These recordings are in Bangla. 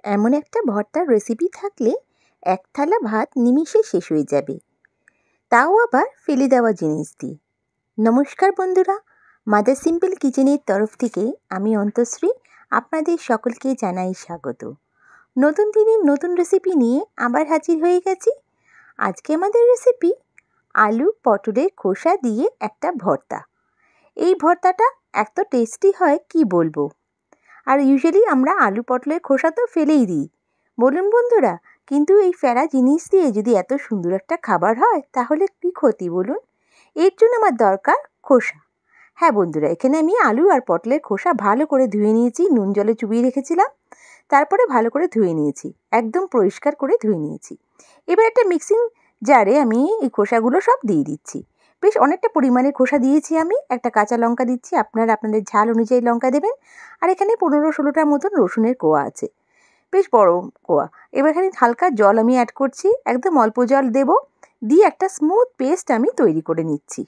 এমন একটা ভর্তার রেসিপি থাকলে এক থালা ভাত নিমিষে শেষ হয়ে যাবে, তাও আবার ফেলে দেওয়া জিনিস দিয়ে। নমস্কার বন্ধুরা, মাদার সিম্পল কিচেনের তরফ থেকে আমি অন্তশ্রী আপনাদের সকলকে জানাই স্বাগত। নতুন দিনের নতুন রেসিপি নিয়ে আবার হাজির হয়ে গেছি। আজকে আমাদের রেসিপি আলু পটলের খোসা দিয়ে একটা ভর্তা। এই ভর্তাটা এত টেস্টি হয় কি বলবো। আর ইউজুয়ালি আমরা আলু পটলের খোসা তো ফেলেই দিই, বলুন বন্ধুরা, কিন্তু এই ফেলা জিনিস দিয়ে যদি এত সুন্দর একটা খাবার হয় তাহলে কি ক্ষতি বলুন। এর জন্য আমার দরকার খোসা। হ্যাঁ বন্ধুরা, এখানে আমি আলু আর পটলের খোসা ভালো করে ধুয়ে নিয়েছি, নুন জলে চুবিয়ে রেখেছিলাম, তারপরে ভালো করে ধুয়ে নিয়েছি, একদম পরিষ্কার করে ধুয়ে নিয়েছি। এবার একটা মিক্সিং জারে আমি এই খোসাগুলো সব দিয়ে দিচ্ছি। বেশ অনেকটা পরিমাণে খোসা দিয়েছি আমি। একটা কাঁচা লঙ্কা দিচ্ছি, আপনারা আপনাদের ঝাল অনুযায়ী লঙ্কা দেবেন। আর এখানে 15-16টার মতন রসুনের কোয়া আছে, বেশ বড় কোয়া। এবার এখানে হালকা জল আমি অ্যাড করছি, একদম অল্প জল দেব, দিয়ে একটা স্মুথ পেস্ট আমি তৈরি করে নিচ্ছি।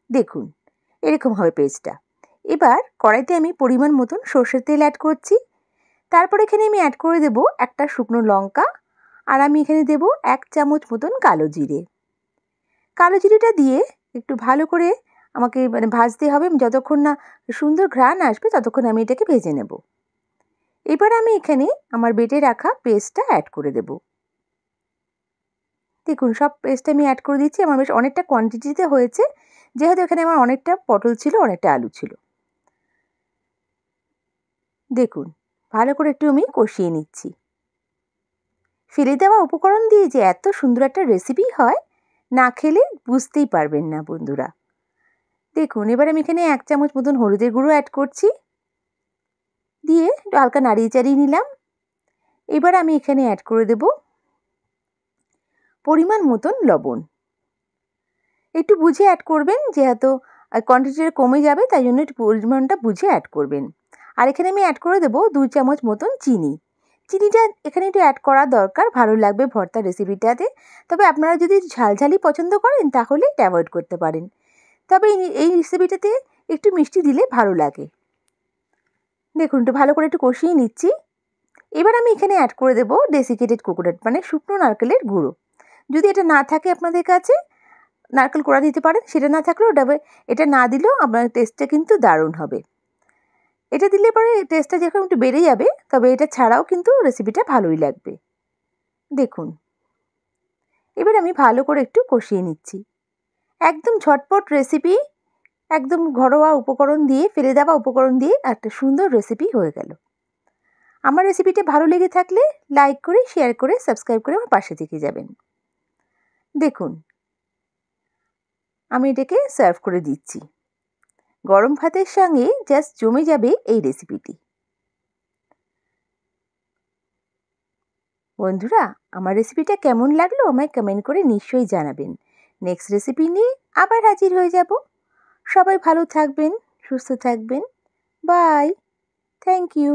দেখুন এরকম হবে পেস্টটা। এবার কড়াইতে আমি পরিমাণ মতন সর্ষের তেল অ্যাড করছি। তারপর এখানে আমি অ্যাড করে দেব একটা শুকনো লঙ্কা, আর আমি এখানে দেব 1 চামচ মতন কালো জিরে। কালো জিরেটা দিয়ে একটু ভালো করে আমাকে ভাজতে হবে, যতক্ষণ না সুন্দর ঘ্রাণ আসবে ততক্ষণ আমি এটাকে ভেজে নেব। এবার আমি এখানে আমার বেটে রাখা পেস্টটা অ্যাড করে দেব। দেখুন সব পেস্ট আমি অ্যাড করে দিচ্ছি। আমার বেশ অনেকটা কোয়ান্টিটিতে হয়েছে, যেহেতু এখানে আমার অনেকটা পটল ছিল, অনেকটা আলু ছিল। দেখুন ভালো করে একটু আমি কষিয়ে নিচ্ছি। ফেলে দেওয়া উপকরণ দিয়ে যে এত সুন্দর একটা রেসিপি হয়, না খেলে বুঝতেই পারবেন না বন্ধুরা। দেখুন এবার আমি এখানে 1 চামচ মতন হলুদের গুঁড়ো অ্যাড করছি, দিয়ে একটু হালকা নাড়িয়ে চাড়িয়ে নিলাম। এবার আমি এখানে অ্যাড করে দেব পরিমাণ মতন লবণ। একটু বুঝে অ্যাড করবেন, যেহেতু কোয়ান্টিটিটা কমে যাবে তাই জন্য একটু পরিমাণটা বুঝে অ্যাড করবেন। আর এখানে আমি অ্যাড করে দেবো 2 চামচ মতন চিনি। চিনিটা এখানে একটু অ্যাড করা দরকার, ভালো লাগবে ভর্তা রেসিপিটাতে। তবে আপনারা যদি ঝালঝালি পছন্দ করেন তাহলে এটা অ্যাভয়েড করতে পারেন, তবে এই রেসিপিটাতে একটু মিষ্টি দিলে ভালো লাগে। দেখুন একটু ভালো করে একটু কষিয়ে নিচ্ছি। এবার আমি এখানে অ্যাড করে দেবো ডেসিকেটেড কোকোনাট, মানে শুকনো নারকেলের গুঁড়ো। যদি এটা না থাকে আপনাদের কাছে, নারকেল কোড়া দিতে পারেন, সেটা না থাকলেও এটা না দিলেও আপনার টেস্টটা কিন্তু দারুণ হবে। এটা দিলে পরে টেস্টটা যেরকম একটু বেড়ে যাবে, তবে এটা ছাড়াও কিন্তু রেসিপিটা ভালোই লাগবে। দেখুন এবার আমি ভালো করে একটু কষিয়ে নিচ্ছি। একদম ঝটপট রেসিপি, একদম ঘরোয়া উপকরণ দিয়ে, ফেলে দেওয়া উপকরণ দিয়ে একটা সুন্দর রেসিপি হয়ে গেল। আমার রেসিপিটা ভালো লেগে থাকলে লাইক করে, শেয়ার করে, সাবস্ক্রাইব করে আমার পাশে থেকে যাবেন। দেখুন আমি এটাকে সার্ভ করে দিচ্ছি। গরম ভাতের সঙ্গে জাস্ট জমে যাবে এই রেসিপিটি। বন্ধুরা, আমার রেসিপিটা কেমন লাগলো আমায় কমেন্ট করে নিশ্চয়ই জানাবেন। নেক্সট রেসিপি নিয়ে আবার হাজির হয়ে যাব। সবাই ভালো থাকবেন, সুস্থ থাকবেন। বাই। Thank you.